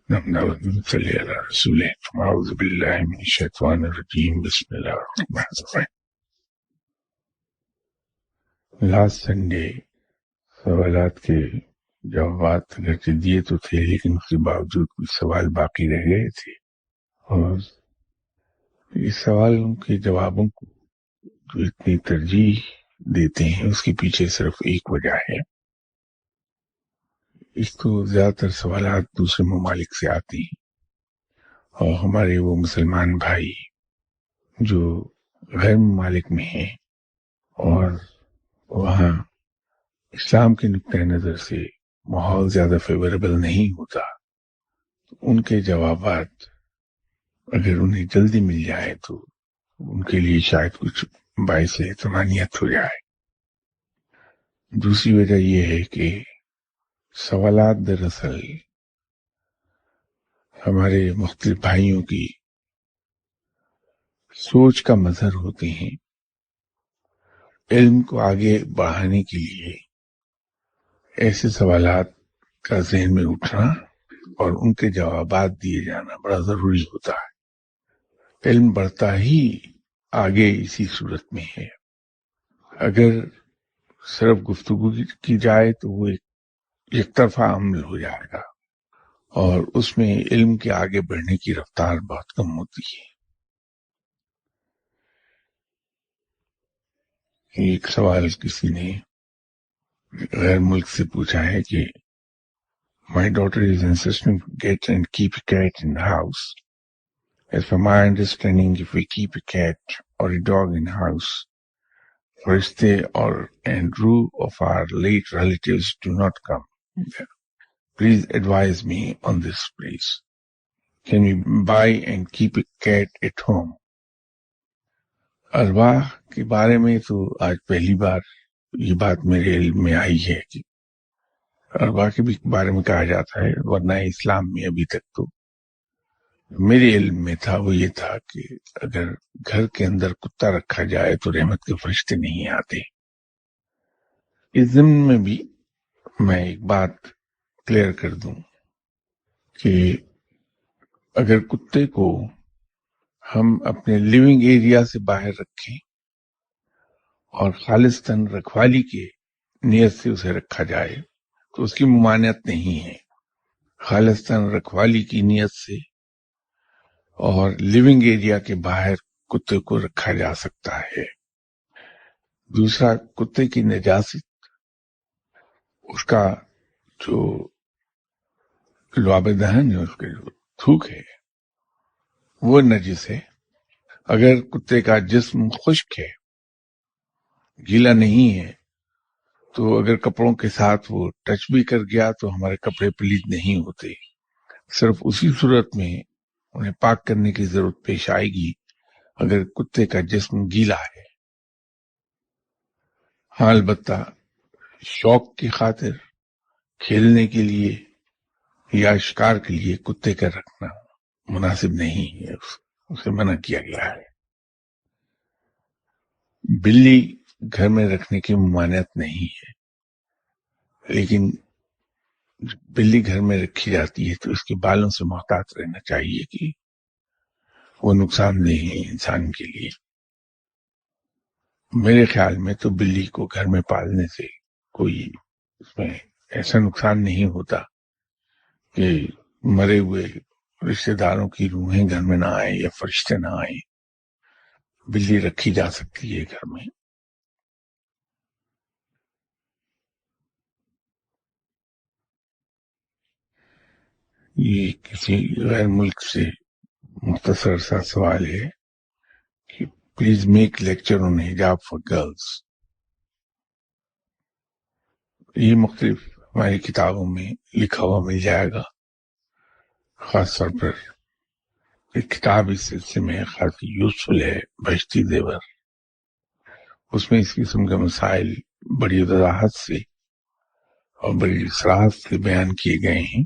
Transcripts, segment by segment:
صلی اللہ رسول اعوذ باللہ من الشیطان الرجیم بسم اللہ الرحمن الرحیم۔ لاسٹ سنڈے سوالات کے جوابات اگرچہ دیے تو تھے، لیکن اس کے باوجود کچھ سوال باقی رہ گئے تھے، اور اس سوالوں کے جوابوں کو جو اتنی ترجیح دیتے ہیں اس کے پیچھے صرف ایک وجہ ہے۔ اس کو زیادہ تر سوالات دوسرے ممالک سے آتے ہیں، اور ہمارے وہ مسلمان بھائی جو غیر ممالک میں ہیں اور وہاں اسلام کے نقطۂ نظر سے ماحول زیادہ فیوریبل نہیں ہوتا، ان کے جوابات اگر انہیں جلدی مل جائے تو ان کے لیے شاید کچھ باعث اطمینانیت ہو جائے۔ دوسری وجہ یہ ہے کہ سوالات دراصل ہمارے مختلف بھائیوں کی سوچ کا مظہر ہوتے ہیں۔ علم کو آگے بڑھانے کے لیے ایسے سوالات کا ذہن میں اٹھنا اور ان کے جوابات دیے جانا بڑا ضروری ہوتا ہے۔ علم بڑھتا ہی آگے اسی صورت میں ہے۔ اگر صرف گفتگو کی جائے تو وہ ایک طرفہ عمل ہو جائے گا، اور اس میں علم کے آگے بڑھنے کی رفتار بہت کم ہوتی ہے۔ ایک سوال کسی نے غیر ملک سے پوچھا ہے کہ My daughter is insisting to get and keep a cat in the house. As per my understanding, if we keep a cat or a dog in the house, Farishte and Ruh of our late relatives do not come. Please advise me on this, please. Can we buy and keep a cat at home? ارواح کے بارے میں تو آج پہلی بار یہ بات میرے علم میں آئی ہے کہ ارواح کے بھی بارے میں کہا جاتا ہے، ورنہ اسلام میں ابھی تک تو میرے علم میں تھا وہ یہ تھا کہ اگر گھر کے اندر کتا رکھا جائے تو رحمت کے فرشتے نہیں آتے۔ اس ضمن میں بھی میں ایک بات کلیئر کر دوں کہ اگر کتے کو ہم اپنے لیونگ ایریا سے باہر رکھیں اور خالصتاً رکھوالی کے نیت سے اسے رکھا جائے تو اس کی ممانعت نہیں ہے۔ خالصتاً رکھوالی کی نیت سے اور لیونگ ایریا کے باہر کتے کو رکھا جا سکتا ہے۔ دوسرا، کتے کی نجاست، اس کا جو لعاب دہن ہے، اس کے جو تھوک ہے وہ نجس ہے۔ اگر کتے کا جسم خشک ہے، گیلا نہیں ہے، تو اگر کپڑوں کے ساتھ وہ ٹچ بھی کر گیا تو ہمارے کپڑے پلید نہیں ہوتے۔ صرف اسی صورت میں انہیں پاک کرنے کی ضرورت پیش آئے گی اگر کتے کا جسم گیلا ہے۔ ہاں، البتہ شوق کی خاطر کھیلنے کے لیے یا شکار کے لیے کتے کا رکھنا مناسب نہیں ہے، اسے منع کیا گیا ہے۔ بلی گھر میں رکھنے کی ممانعت نہیں ہے، لیکن بلی گھر میں رکھی جاتی ہے تو اس کے بالوں سے محتاط رہنا چاہیے کہ وہ نقصان دہ ہے انسان کے لیے۔ میرے خیال میں تو بلی کو گھر میں پالنے سے کوئی اس میں ایسا نقصان نہیں ہوتا کہ مرے ہوئے رشتہ داروں کی روحیں گھر میں نہ آئیں یا فرشتے نہ آئیں۔ بلی رکھی جا سکتی ہے گھر میں۔ یہ کسی غیر ملک سے مختصر سا سوال ہے کہ پلیز میک لیکچر آن حجاب فار گرلز۔ یہ مختلف ہماری کتابوں میں لکھا ہوا مل جائے گا۔ خاص طور پر ایک کتاب اس سلسلے میں خاصی یوزفل ہے، بہشتی زیور۔ اس میں اس قسم کے مسائل بڑی وضاحت سے اور بڑی صراحت سے بیان کیے گئے ہیں۔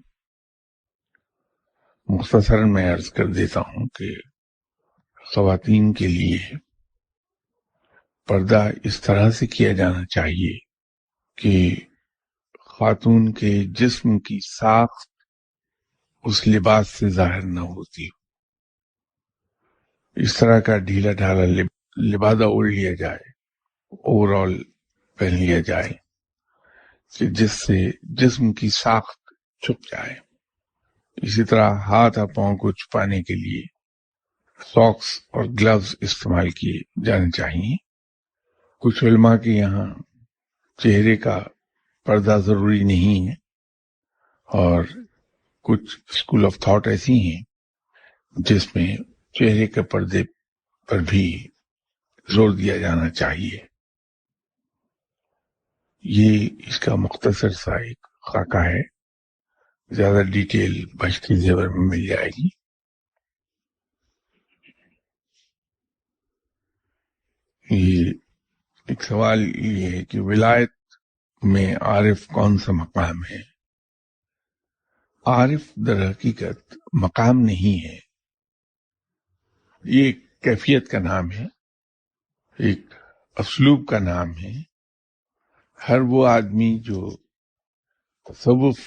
مختصراً میں عرض کر دیتا ہوں کہ خواتین کے لیے پردہ اس طرح سے کیا جانا چاہیے کہ خاتون کے جسم کی ساخت اس لباس سے ظاہر نہ ہوتی ہو. اس طرح کا ڈھیلا ڈھالا لبادہ اوڑھ لیا جائے، اوور آل پہن لیا جائے کہ جس سے جسم کی ساخت چھپ جائے. اسی طرح ہاتھ اور پاؤں کو چھپانے کے لیے ساکس اور گلوز استعمال کیے جانے چاہیے. کچھ علماء کے یہاں چہرے کا پردہ ضروری نہیں ہے، اور کچھ اسکول آف تھاٹ ایسی ہیں جس میں چہرے کے پردے پر بھی زور دیا جانا چاہیے. یہ اس کا مختصر سا ایک خاکہ ہے، زیادہ ڈیٹیل بہشتی زیور میں مل جائے گی. یہ ایک سوال یہ ہے کہ ولایت میں عارف کون سا مقام ہے؟ عارف در حقیقت مقام نہیں ہے، یہ ایک کیفیت کا نام ہے، ایک اسلوب کا نام ہے. ہر وہ آدمی جو تصوف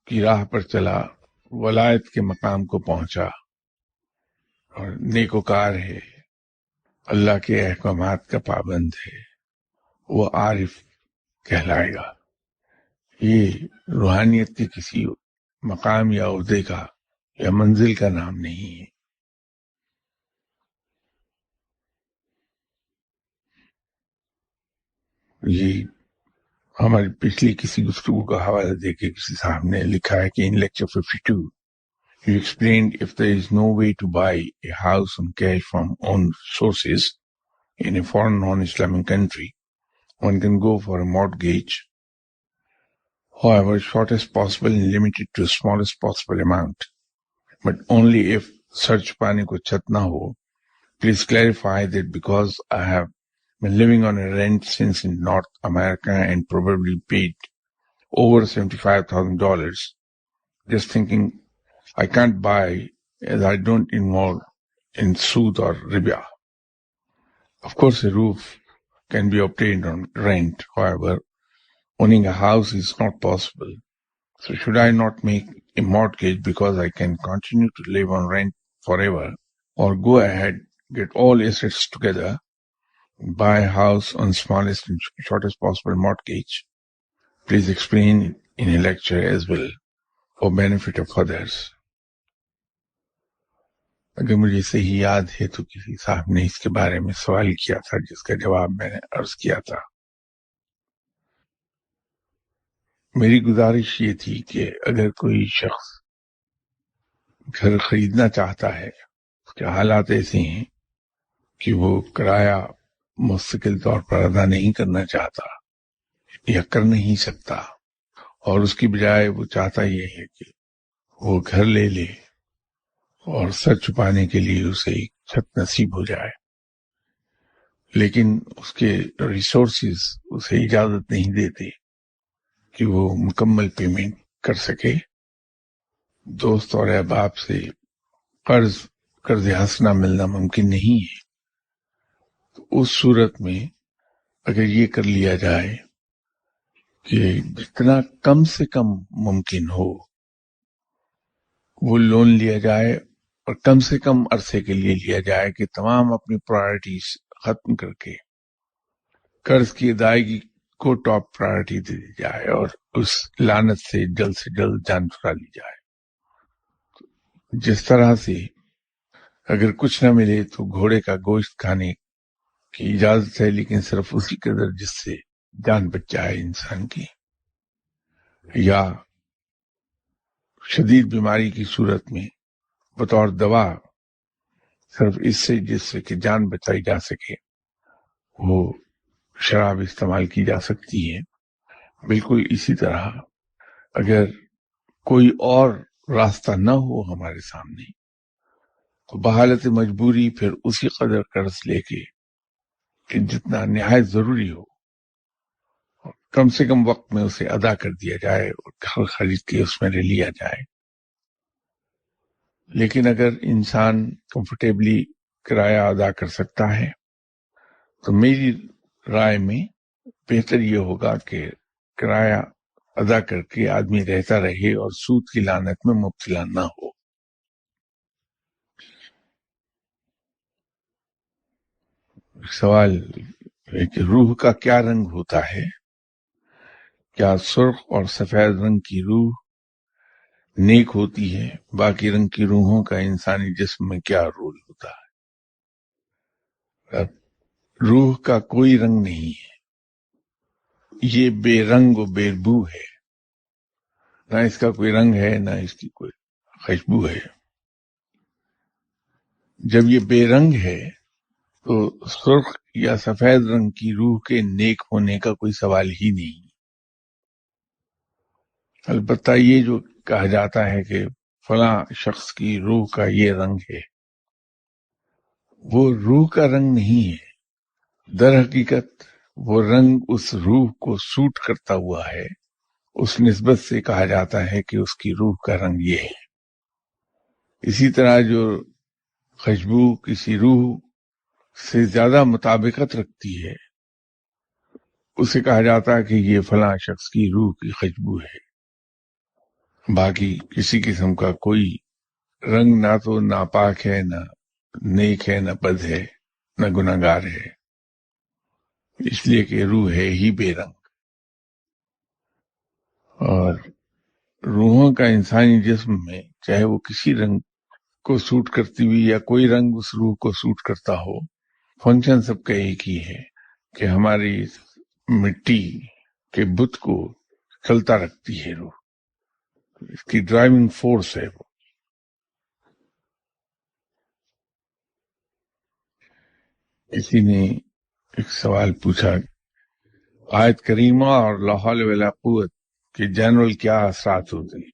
کی راہ پر چلا، ولایت کے مقام کو پہنچا اور نیکوکار ہے، اللہ کے احکامات کا پابند ہے، وہ عارف کہلائے گا. یہ روحانیت کے کسی مقام یا عہدے کا یا منزل کا نام نہیں ہے. یہ ہماری پچھلی کسی گفتگو کا حوالہ دے کے کسی صاحب نے لکھا ہے کہ in lecture 52 you explained if there is no way to buy a house on cash from own sources in a foreign non-Islamic country, one can go for a mortgage, however short as possible and limited to the smallest possible amount, but only if sar chupane ko chat na ho. Please clarify that because I have been living on a rent since in North America and probably paid over $75,000, just thinking I can't buy as I don't involve in sood or riba. Of course, a roof can be obtained on rent. However, owning a house is not possible. So should I not make a mortgage because I can continue to live on rent forever, or go ahead, get all assets together, buy a house on smallest and shortest possible mortgage? Please explain in a lecture as well for benefit of others. اگر مجھے صحیح یاد ہے تو کسی صاحب نے اس کے بارے میں سوال کیا تھا جس کا جواب میں نے عرض کیا تھا. میری گزارش یہ تھی کہ اگر کوئی شخص گھر خریدنا چاہتا ہے، اس کے حالات ایسے ہیں کہ وہ کرایہ مستقل طور پر ادا نہیں کرنا چاہتا یا کر نہیں سکتا، اور اس کی بجائے وہ چاہتا یہ ہے کہ وہ گھر لے لے اور سر چھپانے کے لیے اسے ایک چھت نصیب ہو جائے، لیکن اس کے ریسورسز اسے اجازت نہیں دیتے کہ وہ مکمل پیمنٹ کر سکے. دوست اور احباب سے قرض حسنہ ملنا ممکن نہیں ہے. تو اس صورت میں اگر یہ کر لیا جائے کہ جتنا کم سے کم ممکن ہو وہ لون لیا جائے، اور کم سے کم عرصے کے لیے لیا جائے کہ تمام اپنی پرائرٹیز ختم کر کے قرض کی ادائیگی کو ٹاپ پرائرٹی دے دی جائے اور اس لعنت سے جلد جان چھڑا لی جائے. جس طرح سے اگر کچھ نہ ملے تو گھوڑے کا گوشت کھانے کی اجازت ہے، لیکن صرف اسی قدر جس سے جان بچ جائے انسان کی، یا شدید بیماری کی صورت میں بطور دوا صرف اس سے جس سے کہ جان بچائی جا سکے وہ شراب استعمال کی جا سکتی ہے. بالکل اسی طرح اگر کوئی اور راستہ نہ ہو ہمارے سامنے تو بحالت مجبوری پھر اسی قدر قرض لے کے کہ جتنا نہایت ضروری ہو کم سے کم وقت میں اسے ادا کر دیا جائے اور گھر خرید کے اس میں لیا جائے. لیکن اگر انسان کمفرٹیبلی کرایہ ادا کر سکتا ہے تو میری رائے میں بہتر یہ ہوگا کہ کرایہ ادا کر کے آدمی رہتا رہے اور سود کی لعنت میں مبتلا نہ ہو۔ سوال ہے کہ روح کا کیا رنگ ہوتا ہے؟ کیا سرخ اور سفید رنگ کی روح نیک ہوتی ہے؟ باقی رنگ کی روحوں کا انسانی جسم میں کیا رول ہوتا ہے؟ روح کا کوئی رنگ نہیں ہے، یہ بے رنگ و بے بو ہے، نہ اس کا کوئی رنگ ہے نہ اس کی کوئی خوشبو ہے۔ جب یہ بے رنگ ہے تو سرخ یا سفید رنگ کی روح کے نیک ہونے کا کوئی سوال ہی نہیں۔ البتہ یہ جو کہا جاتا ہے کہ فلاں شخص کی روح کا یہ رنگ ہے، وہ روح کا رنگ نہیں ہے، در حقیقت وہ رنگ اس روح کو سوٹ کرتا ہوا ہے، اس نسبت سے کہا جاتا ہے کہ اس کی روح کا رنگ یہ ہے۔ اسی طرح جو خوشبو کسی روح سے زیادہ مطابقت رکھتی ہے، اسے کہا جاتا ہے کہ یہ فلاں شخص کی روح کی خوشبو ہے۔ باقی کسی قسم کا کوئی رنگ نہ تو ناپاک ہے، نہ نیک ہے، نہ بد ہے، نہ گناہگار ہے، اس لیے کہ روح ہے ہی بے رنگ۔ اور روحوں کا انسانی جسم میں چاہے وہ کسی رنگ کو سوٹ کرتی ہوئی یا کوئی رنگ اس روح کو سوٹ کرتا ہو، فنکشن سب کا ایک ہی ہے کہ ہماری مٹی کے بت کو چلتا رکھتی ہے روح، اس کی ڈرائیونگ فورس ہے وہ۔ کسی نے ایک سوال پوچھا، آیت کریمہ اور لا حول ولا قوت کے جنرل کیا اثرات ہوتے ہیں؟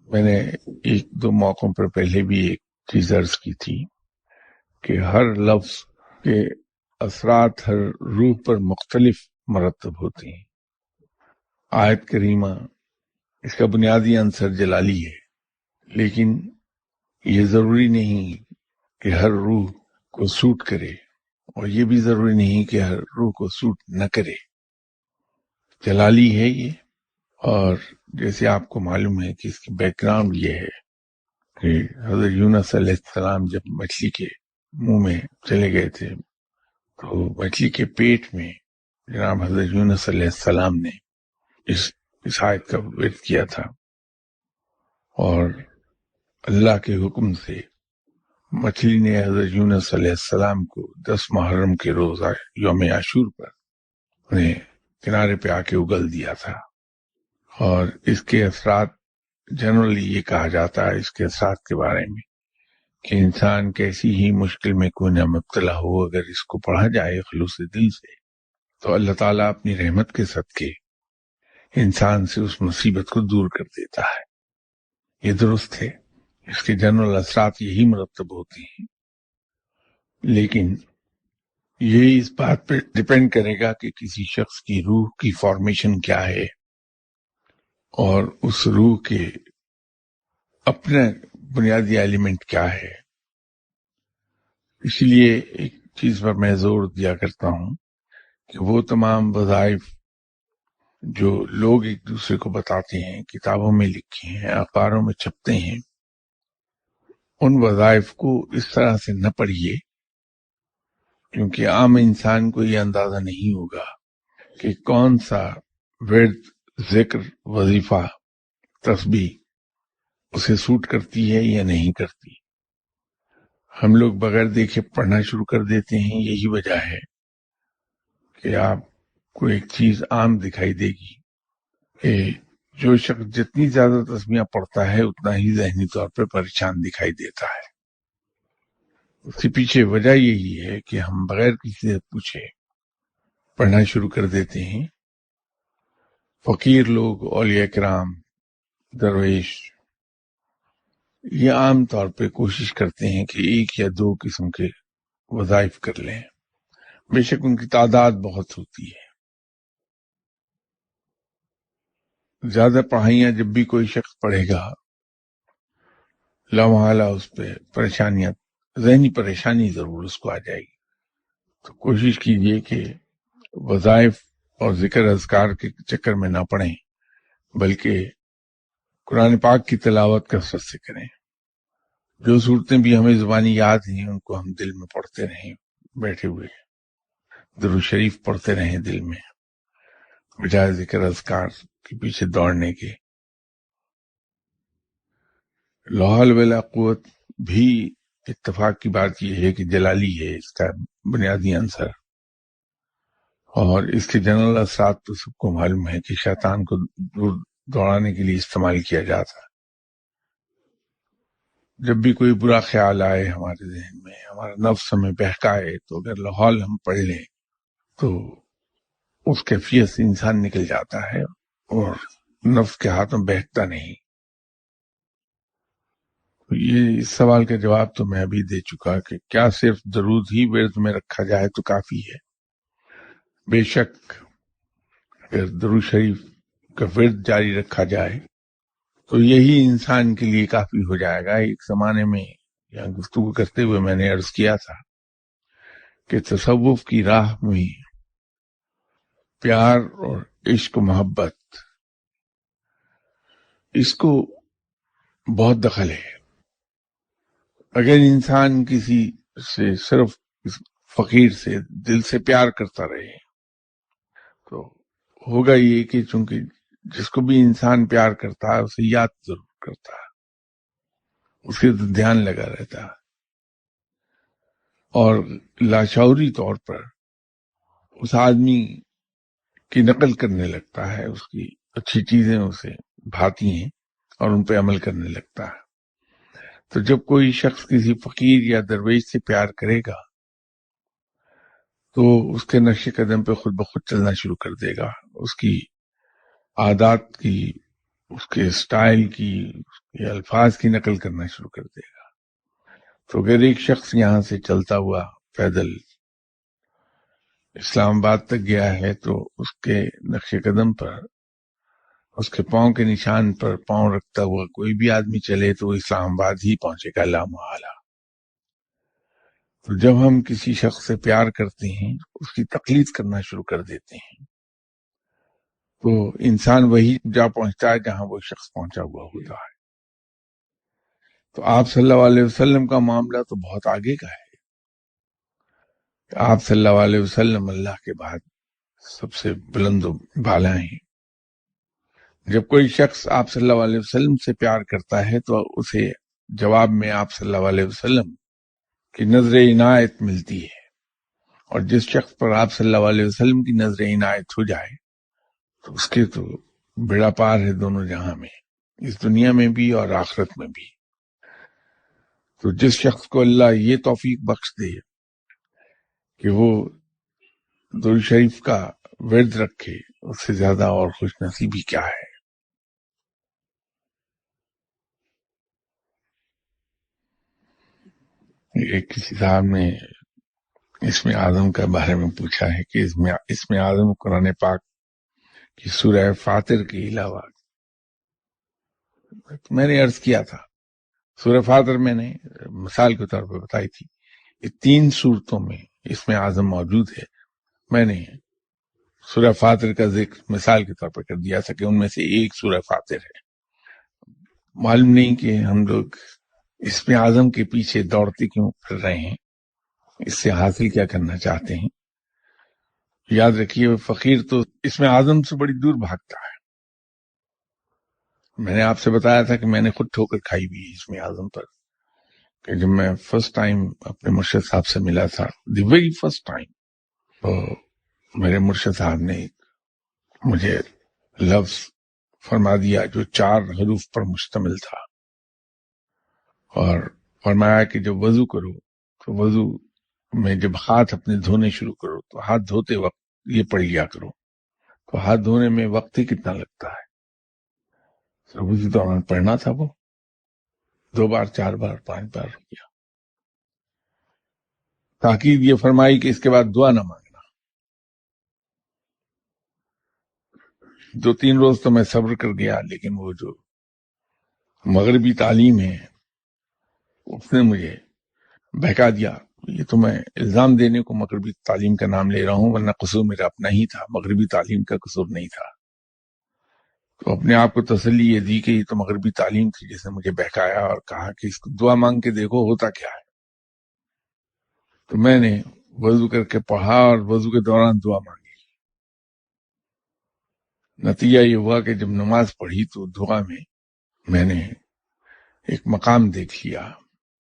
میں نے ایک دو موقعوں پر پہلے بھی ایک چیز عرض کی تھی کہ ہر لفظ کے اثرات ہر روح پر مختلف مرتب ہوتے ہیں۔ آیت کریمہ اس کا بنیادی عنصر جلالی ہے، لیکن یہ ضروری نہیں کہ ہر روح کو سوٹ کرے، اور یہ بھی ضروری نہیں کہ ہر روح کو سوٹ نہ کرے۔ جلالی ہے یہ، اور جیسے آپ کو معلوم ہے کہ اس کی بیک گراؤنڈ یہ ہے کہ حضرت یونس علیہ السلام جب مچھلی کے منہ میں چلے گئے تھے تو مچھلی کے پیٹ میں جناب حضرت یونس علیہ السلام نے اس آیت کا ورد کیا تھا، اور اللہ کے حکم سے مچھلی نے حضرت یونس علیہ السلام کو 10 محرم کے روز یوم عاشور پر انہیں کنارے پہ آ کے اگل دیا تھا۔ اور اس کے اثرات جنرلی یہ کہا جاتا ہے اس کے اثرات کے بارے میں کہ انسان کیسی ہی مشکل میں کوئی نہ مبتلا ہو، اگر اس کو پڑھا جائے خلوص دل سے تو اللہ تعالیٰ اپنی رحمت کے صدقے انسان سے اس مصیبت کو دور کر دیتا ہے۔ یہ درست ہے، اس کے جنرل اثرات یہی مرتب ہوتے ہیں، لیکن یہ اس بات پہ ڈیپینڈ کرے گا کہ کسی شخص کی روح کی فارمیشن کیا ہے اور اس روح کے اپنا بنیادی ایلیمنٹ کیا ہے۔ اس لیے ایک چیز پر میں زور دیا کرتا ہوں کہ وہ تمام وظائف جو لوگ ایک دوسرے کو بتاتے ہیں، کتابوں میں لکھے ہیں، اخباروں میں چھپتے ہیں، ان وظائف کو اس طرح سے نہ پڑھیے، کیونکہ عام انسان کو یہ اندازہ نہیں ہوگا کہ کون سا ورد، ذکر، وظیفہ، تسبیح اسے سوٹ کرتی ہے یا نہیں کرتی۔ ہم لوگ بغیر دیکھے پڑھنا شروع کر دیتے ہیں، یہی وجہ ہے کہ آپ کو ایک چیز عام دکھائی دے گی کہ جو شخص جتنی زیادہ تسبیحاں پڑھتا ہے اتنا ہی ذہنی طور پہ پریشان دکھائی دیتا ہے۔ اس کے پیچھے وجہ یہی ہے کہ ہم بغیر کسی سے پوچھے پڑھنا شروع کر دیتے ہیں۔ فقیر لوگ، اولیاء کرام، درویش، یہ عام طور پہ کوشش کرتے ہیں کہ ایک یا دو قسم کے وظائف کر لیں، بے شک ان کی تعداد بہت ہوتی ہے۔ زیادہ پڑھائیاں جب بھی کوئی شخص پڑھے گا، لامحالہ اس پہ پریشانیاں، ذہنی پریشانی ضرور اس کو آ جائے گی۔ تو کوشش کیجئے کہ وظائف اور ذکر اذکار کے چکر میں نہ پڑیں، بلکہ قرآن پاک کی تلاوت کثرت سے کریں۔ جو صورتیں بھی ہمیں زبانی یاد ہیں ان کو ہم دل میں پڑھتے رہیں، بیٹھے ہوئے درود شریف پڑھتے رہیں دل میں، بجائے ذکر اذکار کے پیچھے دوڑنے کے۔ لا حول ولا قوت بھی اتفاق کی بات یہ ہے کہ جلالی ہے اس کا بنیادی عنصر، اور اس کے جنرل اثرات تو سب کو معلوم ہے کہ شیطان کو دور دوڑانے کے لیے استعمال کیا جاتا ہے۔ جب بھی کوئی برا خیال آئے ہمارے ذہن میں، ہمارا نفس ہمیں بہکائے، تو اگر لاحول ہم پڑھ لیں تو اس کیفیت سے انسان نکل جاتا ہے اور نفس کے ہاتھوں بہکتا نہیں۔ یہ اس سوال کا جواب تو میں ابھی دے چکا کہ کیا صرف درود ہی ورد میں رکھا جائے تو کافی ہے؟ بے شک اگر درود شریف کا ورد جاری رکھا جائے تو یہی انسان کے لیے کافی ہو جائے گا۔ ایک زمانے میں یہاں گفتگو کرتے ہوئے میں نے عرض کیا تھا کہ تصوف کی راہ میں پیار اور عشق و محبت، اس کو بہت دخل ہے۔ اگر انسان کسی سے صرف فقیر سے دل سے پیار کرتا رہے تو ہوگا یہ کہ چونکہ جس کو بھی انسان پیار کرتا ہے اسے یاد ضرور کرتا ہے، اس کے تو دھیان لگا رہتا ہے، اور لاشعوری طور پر اس آدمی کی نقل کرنے لگتا ہے، اس کی اچھی چیزیں اسے بھاتی ہیں اور ان پہ عمل کرنے لگتا ہے۔ تو جب کوئی شخص کسی فقیر یا درویش سے پیار کرے گا تو اس کے نقش قدم پہ خود بخود چلنا شروع کر دے گا، اس کی عادات کی، اس کے سٹائل کی، اس کے الفاظ کی نقل کرنا شروع کر دے گا۔ تو اگر ایک شخص یہاں سے چلتا ہوا پیدل اسلام آباد تک گیا ہے تو اس کے نقش قدم پر، اس کے پاؤں کے نشان پر پاؤں رکھتا ہوا کوئی بھی آدمی چلے تو وہ اسلام آباد ہی پہنچے گا لا محالہ۔ تو جب ہم کسی شخص سے پیار کرتے ہیں، اس کی تقلید کرنا شروع کر دیتے ہیں، تو انسان وہی جا پہنچتا ہے جہاں وہ شخص پہنچا ہوا ہوتا ہے۔ تو آپ صلی اللہ علیہ وسلم کا معاملہ تو بہت آگے کا ہے۔ آپ صلی اللہ علیہ وسلم اللہ کے بعد سب سے بلند و بالا ہیں۔ جب کوئی شخص آپ صلی اللہ علیہ وسلم سے پیار کرتا ہے تو اسے جواب میں آپ صلی اللہ علیہ وسلم کی نظر عنایت ملتی ہے، اور جس شخص پر آپ صلی اللہ علیہ وسلم کی نظر عنایت ہو جائے تو اس کے تو بیڑا پار ہے دونوں جہاں میں، اس دنیا میں بھی اور آخرت میں بھی۔ تو جس شخص کو اللہ یہ توفیق بخش دے کہ وہ درود شریف کا ورد رکھے، اس سے زیادہ اور خوش نصیبی کیا ہے۔ ایک کسی صاحب نے اسم اعظم کے بارے میں پوچھا ہے کہ اسم اعظم قرآن پاک کی سورہ فاطر کے علاوہ، میں نے عرض کیا تھا سورہ فاطر میں نے مثال کے طور پہ بتائی تھی، یہ 3 صورتوں میں اسم اعظم موجود ہے۔ میں نے سورہ فاطر کا ذکر مثال کے طور پر کر دیا تھا کہ ان میں سے ایک سورہ فاطر ہے۔ معلوم نہیں کہ ہم لوگ اسم اعظم کے پیچھے دوڑتے کیوں پھر رہے ہیں، اس سے حاصل کیا کرنا چاہتے ہیں۔ یاد رکھیے فقیر تو اسم اعظم سے بڑی دور بھاگتا ہے۔ میں نے آپ سے بتایا تھا کہ میں نے خود ٹھوکر کھائی ہوئی اسم اعظم پر، کہ جب میں فرسٹ ٹائم اپنے مرشد صاحب سے ملا تھا، دی ویری فرسٹ ٹائم، تو میرے مرشد صاحب نے مجھے لفظ فرما دیا جو 4 حروف پر مشتمل تھا، اور فرمایا کہ جب وضو کرو تو وضو میں جب ہاتھ اپنے دھونے شروع کرو تو ہاتھ دھوتے وقت یہ پڑھ لیا کرو۔ تو ہاتھ دھونے میں وقت ہی کتنا لگتا ہے، وضو تو ہمیں پڑھنا تھا، وہ 2 بار 4 بار 5 بار ہو گیا۔ تاکید یہ فرمائی کہ اس کے بعد دعا نہ مانگنا۔ 2-3 روز تو میں صبر کر گیا، لیکن وہ جو مغربی تعلیم ہے اس نے مجھے بہکا دیا۔ یہ تو میں الزام دینے کو مغربی تعلیم کا نام لے رہا ہوں، ورنہ قصور میرا اپنا ہی تھا، مغربی تعلیم کا قصور نہیں تھا. تو اپنے آپ کو تسلی یہ دی کہ یہ تو مغربی تعلیم تھی جس نے مجھے بہکایا اور کہا کہ اس کو دعا مانگ کے دیکھو ہوتا کیا ہے. تو میں نے وضو کر کے پڑھا اور وضو کے دوران دعا مانگی. نتیجہ یہ ہوا کہ جب نماز پڑھی تو دعا میں نے ایک مقام دیکھ لیا،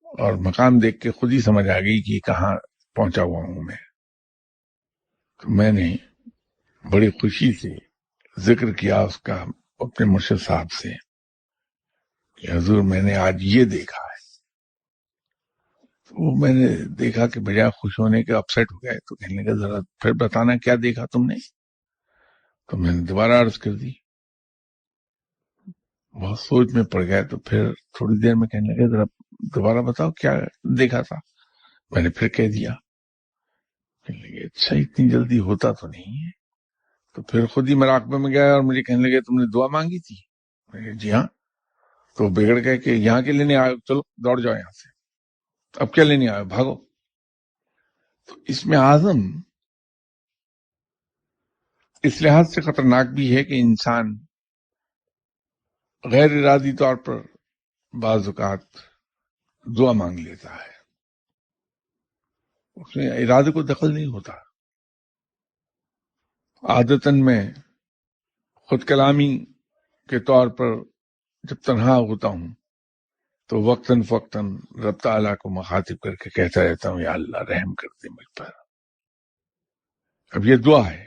اور مقام دیکھ کے خود ہی سمجھ آ گئی کہ کہاں پہنچا ہوا ہوں میں. تو میں نے بڑی خوشی سے ذکر کیا اس کا اپنے مرشد صاحب سے کہ حضور میں نے آج یہ دیکھا ہے. تو میں نے دیکھا کہ بجائے خوش ہونے کے اپسیٹ ہو گئے، تو کہنے لگا ذرا پھر بتانا کیا دیکھا تم نے. تو میں نے دوبارہ عرض کر دی. بہت سوچ میں پڑ گئے، تو پھر تھوڑی دیر میں کہنے لگے ذرا دوبارہ بتاؤ کیا دیکھا تھا. میں نے پھر کہہ دیا. کہنے لگے اچھا اتنی جلدی ہوتا تو نہیں ہے. تو پھر خود ہی مراقبے میں گیا اور مجھے کہنے لگے تم نے دعا مانگی تھی. میں کہا جی ہاں. تو بگڑ گئے کہ یہاں کے لینے آئے، چلو دوڑ جاؤ یہاں سے، اب کیا لینے آئے، بھاگو. تو اس میں اعظم اس لحاظ سے خطرناک بھی ہے کہ انسان غیر ارادی طور پر بعض اوقات دعا مانگ لیتا ہے، اس میں ارادے کو دخل نہیں ہوتا. عادتاً میں خود کلامی کے طور پر جب تنہا ہوتا ہوں تو وقتاً فوقتاً رب تعالیٰ کو مخاطب کر کے کہتا رہتا ہوں یا اللہ رحم کر دے مجھ پر. اب یہ دعا ہے.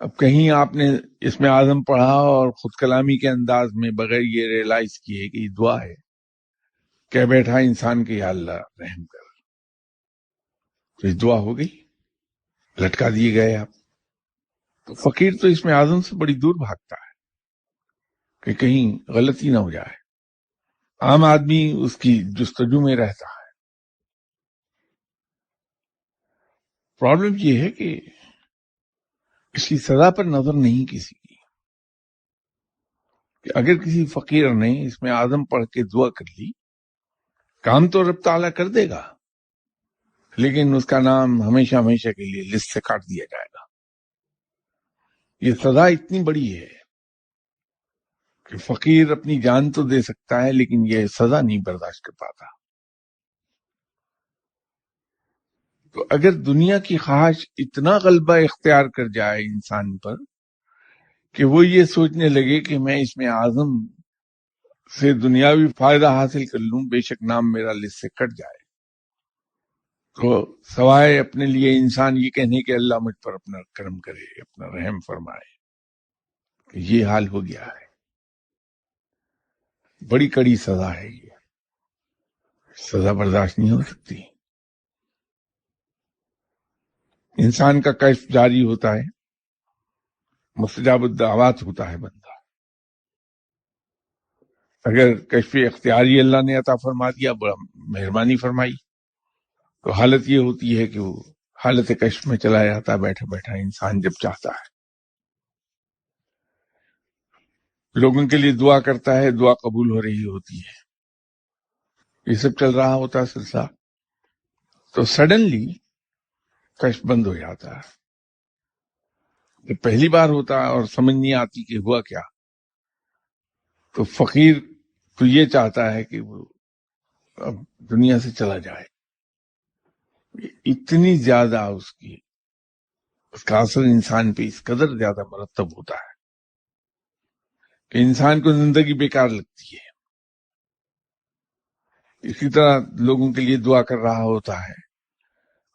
اب کہیں آپ نے اس میں اعظم پڑھا اور خود کلامی کے انداز میں بغیر یہ ریئلائز کیے کہ یہ دعا ہے، کہہ بیٹھا انسان کہ یا اللہ رحم کر، تو یہ دعا ہو گئی، لٹکا دیے گئے آپ. تو فقیر تو اس میں اعظم سے بڑی دور بھاگتا ہے کہ کہیں غلطی نہ ہو جائے. عام آدمی اس کی جستجو میں رہتا ہے. پرابلم یہ ہے کہ اس کی سزا پر نظر نہیں کسی کی، کہ اگر کسی فقیر نے اس میں اعظم پڑھ کے دعا کر لی، کام تو رب تعالیٰ کر دے گا، لیکن اس کا نام ہمیشہ ہمیشہ کے لیے لسٹ سے کاٹ دیا جائے گا. یہ سزا اتنی بڑی ہے کہ فقیر اپنی جان تو دے سکتا ہے لیکن یہ سزا نہیں برداشت کر پاتا. تو اگر دنیا کی خواہش اتنا غلبہ اختیار کر جائے انسان پر کہ وہ یہ سوچنے لگے کہ میں اس میں اعظم سے دنیاوی فائدہ حاصل کر لوں، بے شک نام میرا لسٹ سے کٹ جائے، تو سوائے اپنے لیے انسان یہ کہنے کہ اللہ مجھ پر اپنا کرم کرے، اپنا رحم فرمائے، کہ یہ حال ہو گیا ہے. بڑی کڑی سزا ہے، یہ سزا برداشت نہیں ہو سکتی. انسان کا کشف جاری ہوتا ہے، مستجاب الدعوات ہوتا ہے بندہ. اگر کشف اختیاری اللہ نے عطا فرما دیا، بڑا مہربانی فرمائی، تو حالت یہ ہوتی ہے کہ وہ حالت کشف میں چلا جاتا ہے بیٹھا بیٹھا انسان جب چاہتا ہے. لوگوں کے لیے دعا کرتا ہے، دعا قبول ہو رہی ہوتی ہے، یہ سب چل رہا ہوتا ہے سلسلہ. تو سڈنلی کشف بند ہو جاتا ہے. جب پہلی بار ہوتا ہے اور سمجھ نہیں آتی کہ ہوا کیا، تو فقیر تو یہ چاہتا ہے کہ وہ اب دنیا سے چلا جائے. اتنی زیادہ اس کا اثر انسان پہ اس قدر زیادہ مرتب ہوتا ہے کہ انسان کو زندگی بیکار لگتی ہے. اسی طرح لوگوں کے لیے دعا کر رہا ہوتا ہے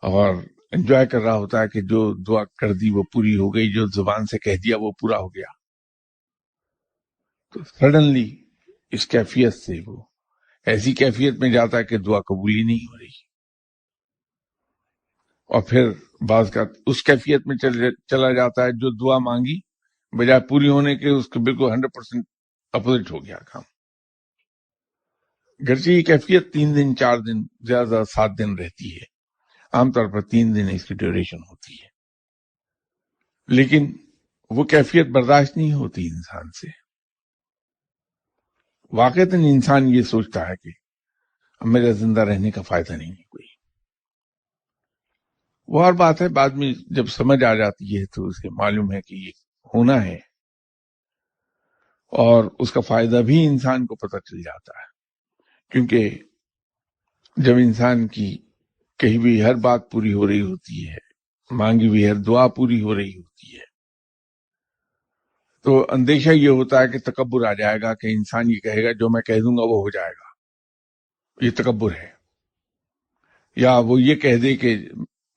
اور انجوائے کر رہا ہوتا ہے کہ جو دعا کر دی وہ پوری ہو گئی، جو زبان سے کہہ دیا وہ پورا ہو گیا. تو سڈنلی اس کیفیت سے وہ ایسی کیفیت میں جاتا ہے کہ دعا قبول ہی نہیں ہو رہی، اور پھر بعض کا اس کیفیت میں چلا جاتا ہے جو دعا مانگی بجائے پوری ہونے کے اس کے بالکل 100% اپوزٹ ہو گیا کام. گرچہ یہ کیفیت 3 دن 4 دن زیادہ 7 دن رہتی ہے، عام طور پر 3 دن اس کی ڈیوریشن ہوتی ہے، لیکن وہ کیفیت برداشت نہیں ہوتی انسان سے. واقعتاً انسان یہ سوچتا ہے کہ اب میرے زندہ رہنے کا فائدہ نہیں ہے کوئی. وہ اور بات ہے، بعد میں جب سمجھ آ جاتی ہے تو اسے معلوم ہے کہ یہ ہونا ہے، اور اس کا فائدہ بھی انسان کو پتہ چل جاتا ہے. کیونکہ جب انسان کی کہیں بھی ہر بات پوری ہو رہی ہوتی ہے، مانگی ہوئی ہر دعا پوری ہو رہی ہوتی ہے، تو اندیشہ یہ ہوتا ہے کہ تکبر آ جائے گا، کہ انسان یہ کہے گا جو میں کہہ دوں گا وہ ہو جائے گا. یہ تکبر ہے. یا وہ یہ کہہ دے کہ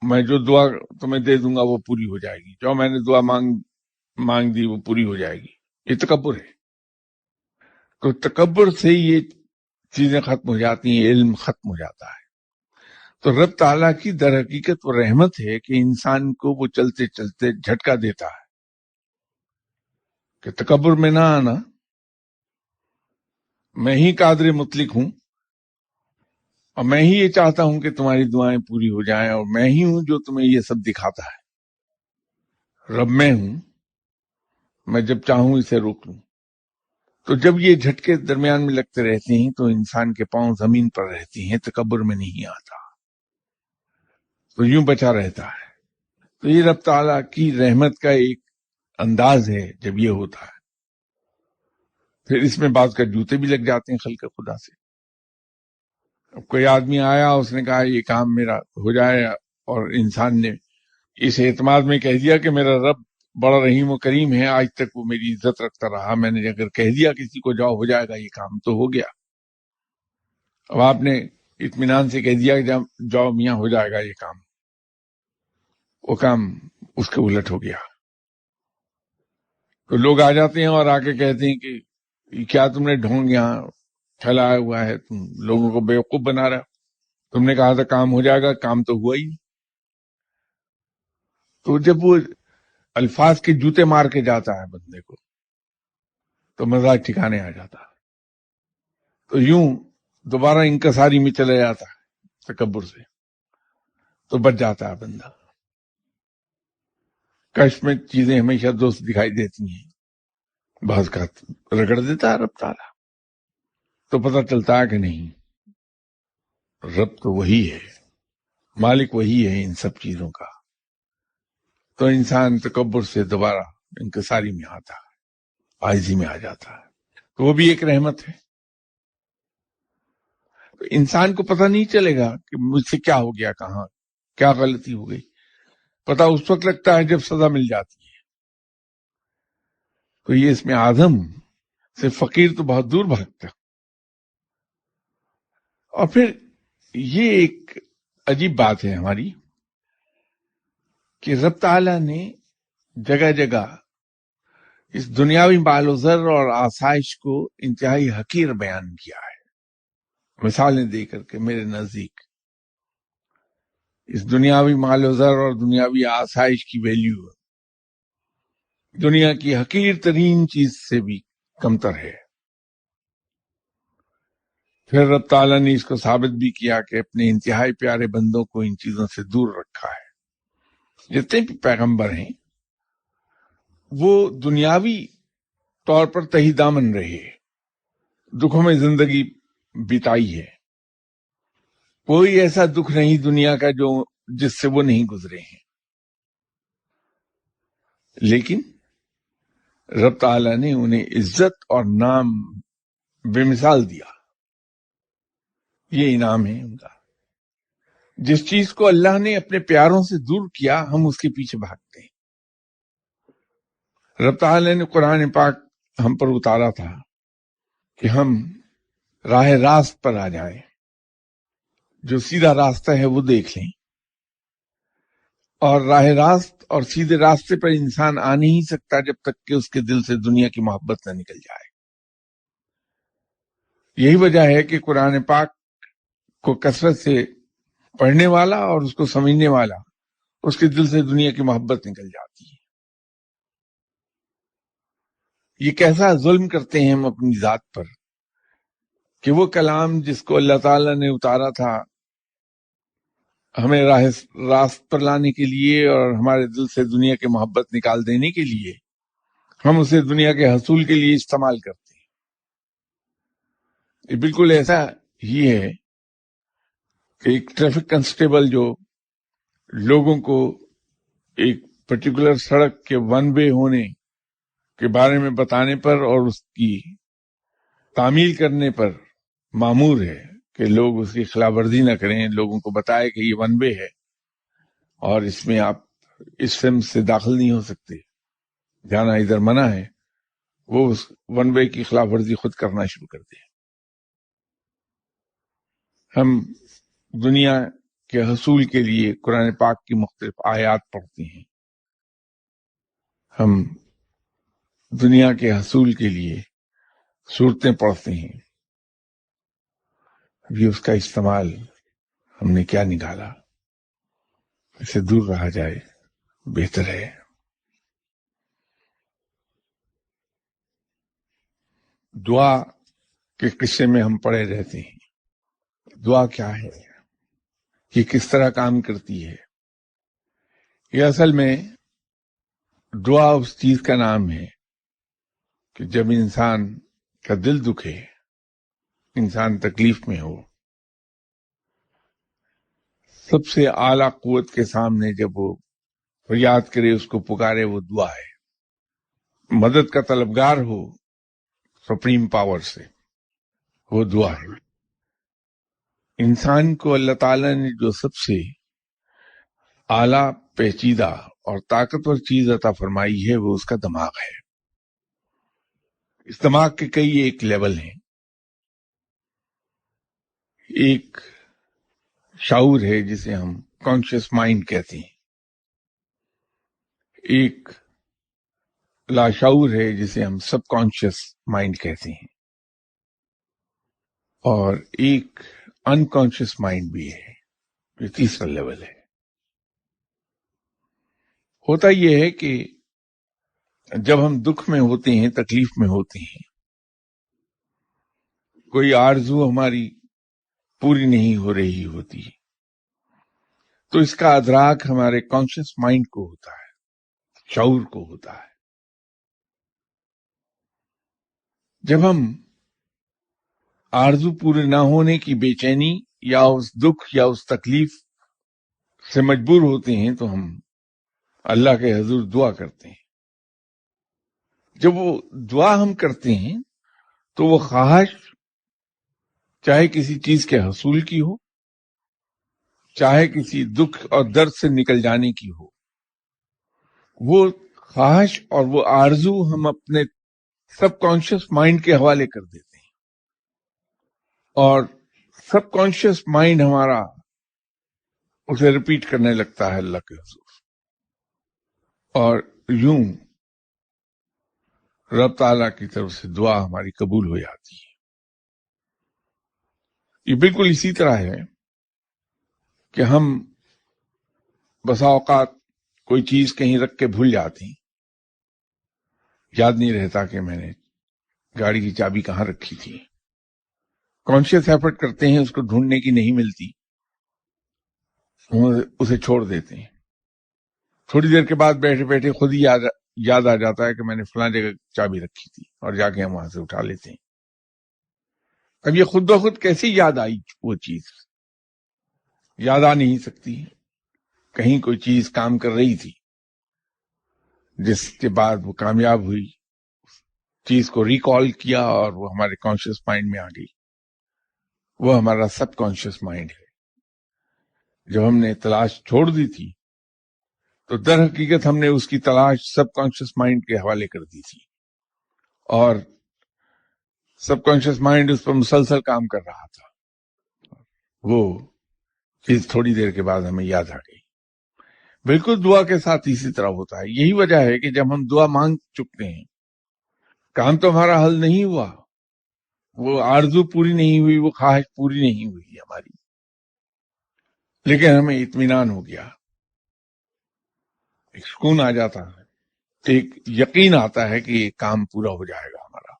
میں جو دعا تمہیں دے دوں گا وہ پوری ہو جائے گی، جو میں نے دعا مانگ دی وہ پوری ہو جائے گی. یہ تکبر ہے. تو تکبر سے یہ چیزیں ختم ہو جاتی ہیں، علم ختم ہو جاتا ہے. تو رب تعالیٰ کی در حقیقت وہ رحمت ہے کہ انسان کو وہ چلتے چلتے جھٹکا دیتا ہے کہ تکبر میں نہ آنا، میں ہی قادر مطلق ہوں، اور میں ہی یہ چاہتا ہوں کہ تمہاری دعائیں پوری ہو جائیں، اور میں ہی ہوں جو تمہیں یہ سب دکھاتا ہے. رب میں ہوں، میں جب چاہوں اسے روک لوں. تو جب یہ جھٹکے درمیان میں لگتے رہتے ہیں تو انسان کے پاؤں زمین پر رہتی ہیں، تکبر میں نہیں آتا، تو یوں بچا رہتا ہے. تو یہ رب تعالیٰ کی رحمت کا ایک انداز ہے جب یہ ہوتا ہے. پھر اس میں بعض کا جوتے بھی لگ جاتے ہیں خلق خدا سے. اب کوئی آدمی آیا، اس نے کہا یہ کام میرا ہو جائے، اور انسان نے اس اعتماد میں کہہ دیا کہ میرا رب بڑا رحیم و کریم ہے، آج تک وہ میری عزت رکھتا رہا، میں نے اگر کہہ دیا کسی کو جاؤ ہو جائے گا یہ کام تو ہو گیا. اب آپ نے اطمینان سے کہہ دیا کہ جاؤ میاں ہو جائے گا یہ کام، وہ کام اس کے الٹ ہو گیا. تو لوگ آ جاتے ہیں اور آ کے کہتے ہیں کہ کیا تم نے ڈھونگ یہاں پھیلایا ہوا ہے، تم لوگوں کو بیوقوف بنا رہا، تم نے کہا تھا کام ہو جائے گا، کام تو ہوا ہی نہیں. تو جب وہ الفاظ کے جوتے مار کے جاتا ہے بندے کو تو مزاج ٹھکانے آ جاتا ہے. تو یوں دوبارہ انکساری میں چلے جاتا ہے تکبر سے، تو بچ جاتا ہے بندہ. کش میں چیزیں ہمیشہ دوست دکھائی دیتی ہیں، بعض کا رگڑ دیتا ہے رب تعالیٰ، تو پتہ چلتا ہے کہ نہیں، رب تو وہی ہے، مالک وہی ہے ان سب چیزوں کا. تو انسان تکبر سے دوبارہ انکساری میں آتا ہے، عاجزی میں آ جاتا ہے. تو وہ بھی ایک رحمت ہے. تو انسان کو پتہ نہیں چلے گا کہ مجھ سے کیا ہو گیا، کہاں کیا غلطی ہو گئی. پتہ اس وقت لگتا ہے جب سزا مل جاتی ہے. تو یہ اس میں آدم سے فقیر تو بہت دور بھاگتا. اور پھر یہ ایک عجیب بات ہے ہماری کہ رب تعالیٰ نے جگہ جگہ اس دنیاوی مال و زر اور آسائش کو انتہائی حقیر بیان کیا ہے، مثالیں دے کر کے. میرے نزدیک اس دنیاوی مال و زر اور دنیاوی آسائش کی ویلیو دنیا کی حقیر ترین چیز سے بھی کمتر ہے. پھر رب تعالیٰ نے اس کو ثابت بھی کیا کہ اپنے انتہائی پیارے بندوں کو ان چیزوں سے دور رکھا ہے. جتنے بھی پیغمبر ہیں وہ دنیاوی طور پر تہی دامن رہے، دکھوں میں زندگی بتائی ہے. کوئی ایسا دکھ نہیں دنیا کا جو جس سے وہ نہیں گزرے ہیں. لیکن رب تعالیٰ نے انہیں عزت اور نام بے مثال دیا. یہ انعام ہے ان کا. جس چیز کو اللہ نے اپنے پیاروں سے دور کیا ہم اس کے پیچھے بھاگتے ہیں. رب تعالیٰ نے قرآن پاک ہم پر اتارا تھا کہ ہم راہ راست پر آ جائیں، جو سیدھا راستہ ہے وہ دیکھ لیں. اور راہ راست اور سیدھے راستے پر انسان آ نہیں سکتا جب تک کہ اس کے دل سے دنیا کی محبت نہ نکل جائے. یہی وجہ ہے کہ قرآن پاک کو کثرت سے پڑھنے والا اور اس کو سمجھنے والا اس کے دل سے دنیا کی محبت نکل جاتی ہے. یہ کیسا ظلم کرتے ہیں ہم اپنی ذات پر کہ وہ کلام جس کو اللہ تعالیٰ نے اتارا تھا ہمیں راست پر لانے کے لیے اور ہمارے دل سے دنیا کی محبت نکال دینے کے لیے، ہم اسے دنیا کے حصول کے لیے استعمال کرتے ہیں. یہ بالکل ایسا ہی ہے کہ ایک ٹریفک کنسٹیبل جو لوگوں کو ایک پرٹیکولر سڑک کے ون وے ہونے کے بارے میں بتانے پر اور اس کی تعمیل کرنے پر مامور ہے کہ لوگ اس کی خلاف ورزی نہ کریں، لوگوں کو بتائے کہ یہ ون وے ہے اور اس میں آپ اس سمت سے داخل نہیں ہو سکتے، جانا ادھر منع ہے، وہ اس ون وے کی خلاف ورزی خود کرنا شروع کر دیں۔ ہم دنیا کے حصول کے لیے قرآن پاک کی مختلف آیات پڑھتے ہیں، ہم دنیا کے حصول کے لیے صورتیں پڑھتے ہیں، ابھی اس کا استعمال ہم نے کیا نکالا؟ اسے دور رہا جائے بہتر ہے۔ دعا کے قصے میں ہم پڑے رہتے ہیں، دعا کیا ہے، یہ کس طرح کام کرتی ہے؟ یہ اصل میں دعا اس چیز کا نام ہے کہ جب انسان کا دل دکھے، انسان تکلیف میں ہو، سب سے اعلیٰ قوت کے سامنے جب وہ فریاد کرے، اس کو پکارے، وہ دعا ہے۔ مدد کا طلبگار ہو سپریم پاور سے، وہ دعا ہے۔ انسان کو اللہ تعالیٰ نے جو سب سے اعلیٰ، پیچیدہ اور طاقتور چیز عطا فرمائی ہے، وہ اس کا دماغ ہے۔ اس دماغ کے کئی ایک لیول ہیں۔ ایک شعور ہے جسے ہم کانشیس مائنڈ کہتے ہیں، ایک لاشعور ہے جسے ہم سب کانشیس مائنڈ کہتے ہیں، اور ایک انکانشیس مائنڈ بھی ہے، یہ تیسرا لیول ہے۔ ہوتا یہ ہے کہ جب ہم دکھ میں ہوتے ہیں، تکلیف میں ہوتے ہیں، کوئی آرزو ہماری پوری نہیں ہو رہی ہوتی، تو اس کا ادراک ہمارے کانشیس مائنڈ کو ہوتا ہے، شعور کو ہوتا ہے۔ جب ہم آرزو پورے نہ ہونے کی بے چینی یا اس دکھ یا اس تکلیف سے مجبور ہوتے ہیں تو ہم اللہ کے حضور دعا کرتے ہیں۔ جب وہ دعا ہم کرتے ہیں تو وہ خواہش چاہے کسی چیز کے حصول کی ہو، چاہے کسی دکھ اور درد سے نکل جانے کی ہو، وہ خواہش اور وہ آرزو ہم اپنے سب کانشیس مائنڈ کے حوالے کر دیتے ہیں، اور سب کانشیس مائنڈ ہمارا اسے ریپیٹ کرنے لگتا ہے اللہ کے حضور، اور یوں رب تعالیٰ کی طرف سے دعا ہماری قبول ہو جاتی ہے۔ یہ بالکل اسی طرح ہے کہ ہم بسا اوقات کوئی چیز کہیں رکھ کے بھول جاتے ہیں، یاد نہیں رہتا کہ میں نے گاڑی کی چابی کہاں رکھی تھی، کانشیس ایفرٹ کرتے ہیں، اس کو ڈھونڈنے کی نہیں ملتی، اسے چھوڑ دیتے ہیں، تھوڑی دیر کے بعد بیٹھے بیٹھے خود ہی یاد آ جاتا ہے کہ میں نے فلاں جگہ چابی رکھی تھی، اور جا کے ہم وہاں سے اٹھا لیتے ہیں۔ اب یہ خود بخود کیسے یاد آئی؟ وہ چیز یاد آ نہیں سکتی، کہیں کوئی چیز کام کر رہی تھی جس کے بعد وہ کامیاب ہوئی، چیز کو ریکال کیا اور وہ ہمارے کانشیس مائنڈ میں آ گئی، وہ ہمارا سب کانشیس مائنڈ ہے۔ جب ہم نے تلاش چھوڑ دی تھی تو در حقیقت ہم نے اس کی تلاش سب کانشیس مائنڈ کے حوالے کر دی تھی، اور سب کانشیس مائنڈ اس پر مسلسل کام کر رہا تھا، وہ چیز تھوڑی دیر کے بعد ہمیں یاد آ گئی۔ بالکل دعا کے ساتھ اسی طرح ہوتا ہے۔ یہی وجہ ہے کہ جب ہم دعا مانگ چکتے ہیں، کام تو ہمارا حل نہیں ہوا، وہ آرزو پوری نہیں ہوئی، وہ خواہش پوری نہیں ہوئی ہماری، لیکن ہمیں اطمینان ہو گیا، ایک سکون آ جاتا ہے، ایک یقین آتا ہے کہ یہ کام پورا ہو جائے گا ہمارا۔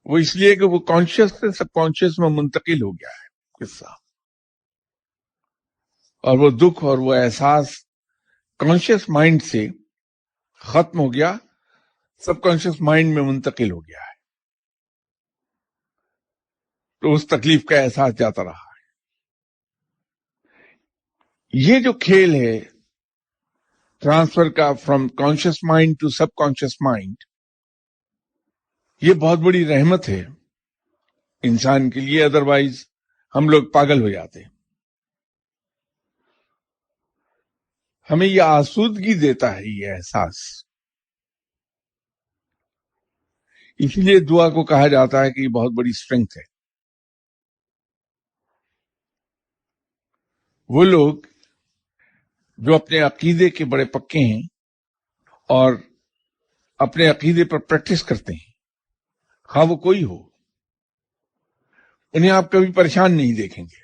وہ اس لیے کہ وہ کانشیس سے سب کانشیس میں منتقل ہو گیا ہے قصہ، اور وہ دکھ اور وہ احساس کانشیس مائنڈ سے ختم ہو گیا، سب کانشیس مائنڈ میں منتقل ہو گیا ہے، تو اس تکلیف کا احساس جاتا رہا ہے۔ یہ جو کھیل ہے ٹرانسفر کا from conscious mind to subconscious mind, یہ بہت بڑی رحمت ہے انسان کے لیے، ادروائز ہم لوگ پاگل ہو جاتے ہیں۔ ہمیں یہ آسودگی دیتا ہے یہ احساس، اسی لیے دعا کو کہا جاتا ہے کہ یہ بہت بڑی اسٹرینگتھ ہے۔ وہ لوگ جو اپنے عقیدے کے بڑے پکے ہیں اور اپنے عقیدے پر پریکٹس کرتے ہیں، خواہ وہ کوئی ہو، انہیں آپ کبھی پریشان نہیں دیکھیں گے،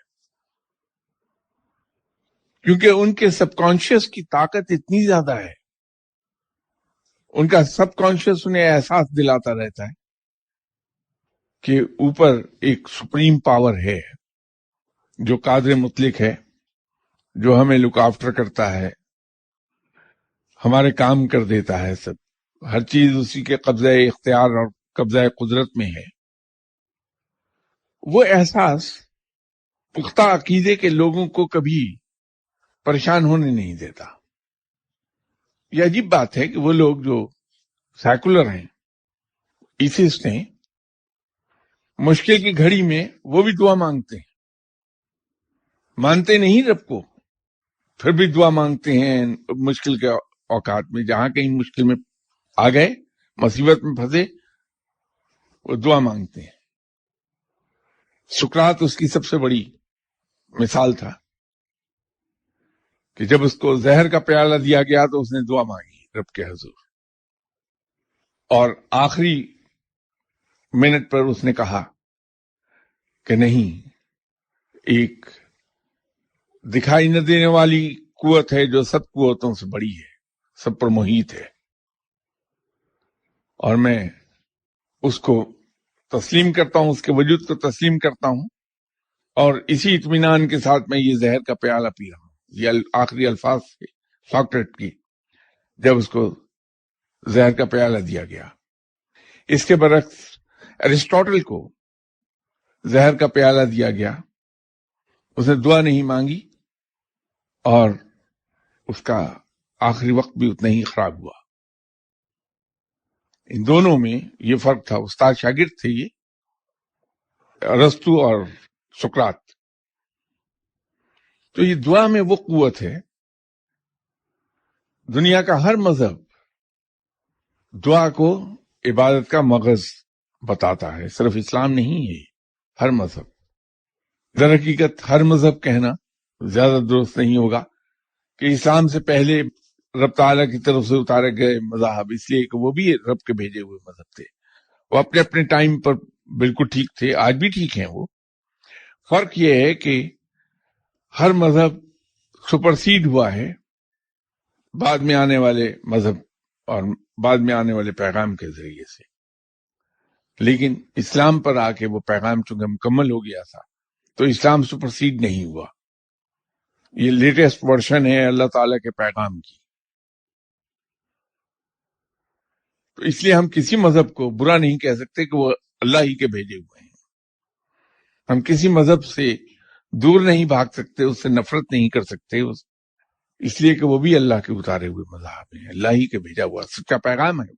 کیونکہ ان کے سب کانشیس کی طاقت اتنی زیادہ ہے، ان کا سب کانشیس انہیں احساس دلاتا رہتا ہے کہ اوپر ایک سپریم پاور ہے جو قادر مطلق ہے، جو ہمیں لک آفٹر کرتا ہے، ہمارے کام کر دیتا ہے، سب ہر چیز اسی کے قبضہ اختیار اور قبضہ قدرت میں ہے۔ وہ احساس پختہ عقیدے کے لوگوں کو کبھی پریشان ہونے نہیں دیتا۔ یہ عجیب بات ہے کہ وہ لوگ جو سیکولر ہیں، ایتھسٹ ہیں، مشکل کی گھڑی میں وہ بھی دعا مانگتے ہیں، مانتے نہیں رب کو، پھر بھی دعا مانگتے ہیں مشکل کے اوقات میں، جہاں کہیں مشکل میں آ گئے، مصیبت میں پھنسے، وہ دعا مانگتے ہیں۔ سقراط اس کی سب سے بڑی مثال تھا کہ جب اس کو زہر کا پیالہ دیا گیا تو اس نے دعا مانگی رب کے حضور، اور آخری منٹ پر اس نے کہا کہ نہیں، ایک دکھائی نہ دینے والی قوت ہے جو سب قوتوں سے بڑی ہے، سب پر محیط ہے، اور میں اس کو تسلیم کرتا ہوں، اس کے وجود کو تسلیم کرتا ہوں، اور اسی اطمینان کے ساتھ میں یہ زہر کا پیالہ پی رہا ہوں۔ یہ آخری الفاظ تھے ساکریٹ کی جب اس کو زہر کا پیالہ دیا گیا۔ اس کے برعکس ایرسٹوٹل کو زہر کا پیالہ دیا گیا، اس نے دعا نہیں مانگی، اور اس کا آخری وقت بھی اتنا ہی خراب ہوا۔ ان دونوں میں یہ فرق تھا، استاد شاگرد تھے یہ، ارسطو اور سقراط۔ تو یہ دعا میں وہ قوت ہے، دنیا کا ہر مذہب دعا کو عبادت کا مغز بتاتا ہے، صرف اسلام نہیں ہے، ہر مذہب۔ در حقیقت ہر مذہب کہنا زیادہ درست نہیں ہوگا کہ اسلام سے پہلے رب تعالیٰ کی طرف سے اتارے گئے مذاہب، اس لیے کہ وہ بھی رب کے بھیجے ہوئے مذہب تھے، وہ اپنے اپنے ٹائم پر بالکل ٹھیک تھے، آج بھی ٹھیک ہیں۔ وہ فرق یہ ہے کہ ہر مذہب سپرسیڈ ہوا ہے بعد میں آنے والے مذہب اور بعد میں آنے والے پیغام کے ذریعے سے، لیکن اسلام پر آ کے وہ پیغام چونکہ مکمل ہو گیا تھا تو اسلام سپرسیڈ نہیں ہوا، یہ لیٹسٹ ورژن ہے اللہ تعالیٰ کے پیغام کی۔ تو اس لیے ہم کسی مذہب کو برا نہیں کہہ سکتے کہ وہ اللہ ہی کے بھیجے ہوئے ہیں، ہم کسی مذہب سے دور نہیں بھاگ سکتے، اس سے نفرت نہیں کر سکتے، اس لیے کہ وہ بھی اللہ کے اتارے ہوئے مذاہب ہیں، اللہ ہی کے بھیجا ہوا سچا پیغام ہے۔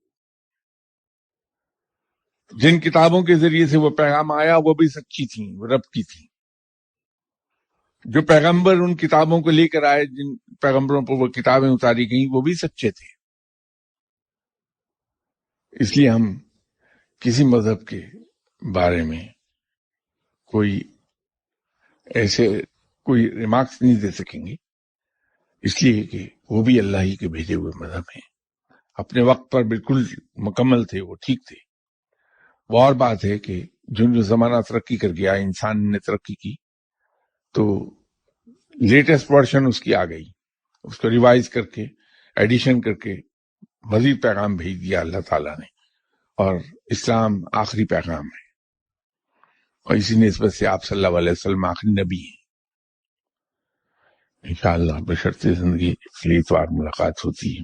جن کتابوں کے ذریعے سے وہ پیغام آیا وہ بھی سچی تھیں، وہ رب کی تھیں۔ جو پیغمبر ان کتابوں کو لے کر آئے، جن پیغمبروں پر وہ کتابیں اتاری گئیں، وہ بھی سچے تھے۔ اس لیے ہم کسی مذہب کے بارے میں کوئی ایسے کوئی ریمارکس نہیں دے سکیں گے، اس لیے کہ وہ بھی اللہ ہی کے بھیجے ہوئے مذہب ہیں، اپنے وقت پر بالکل مکمل تھے، وہ ٹھیک تھے۔ وہ اور بات ہے کہ جو زمانہ ترقی کر گیا، انسان نے ترقی کی تو لیٹسٹ ورژن اس کی آ گئی، اس کو ریوائز کر کے ایڈیشن کر کے مزید پیغام بھیج دیا اللہ تعالیٰ نے، اور اسلام آخری پیغام ہے، اور اسی نسبت سے آپ صلی اللہ علیہ وسلم آخری نبی ہیں۔ انشاءاللہ بشرط زندگی اگلی اتوار ملاقات ہوتی ہے۔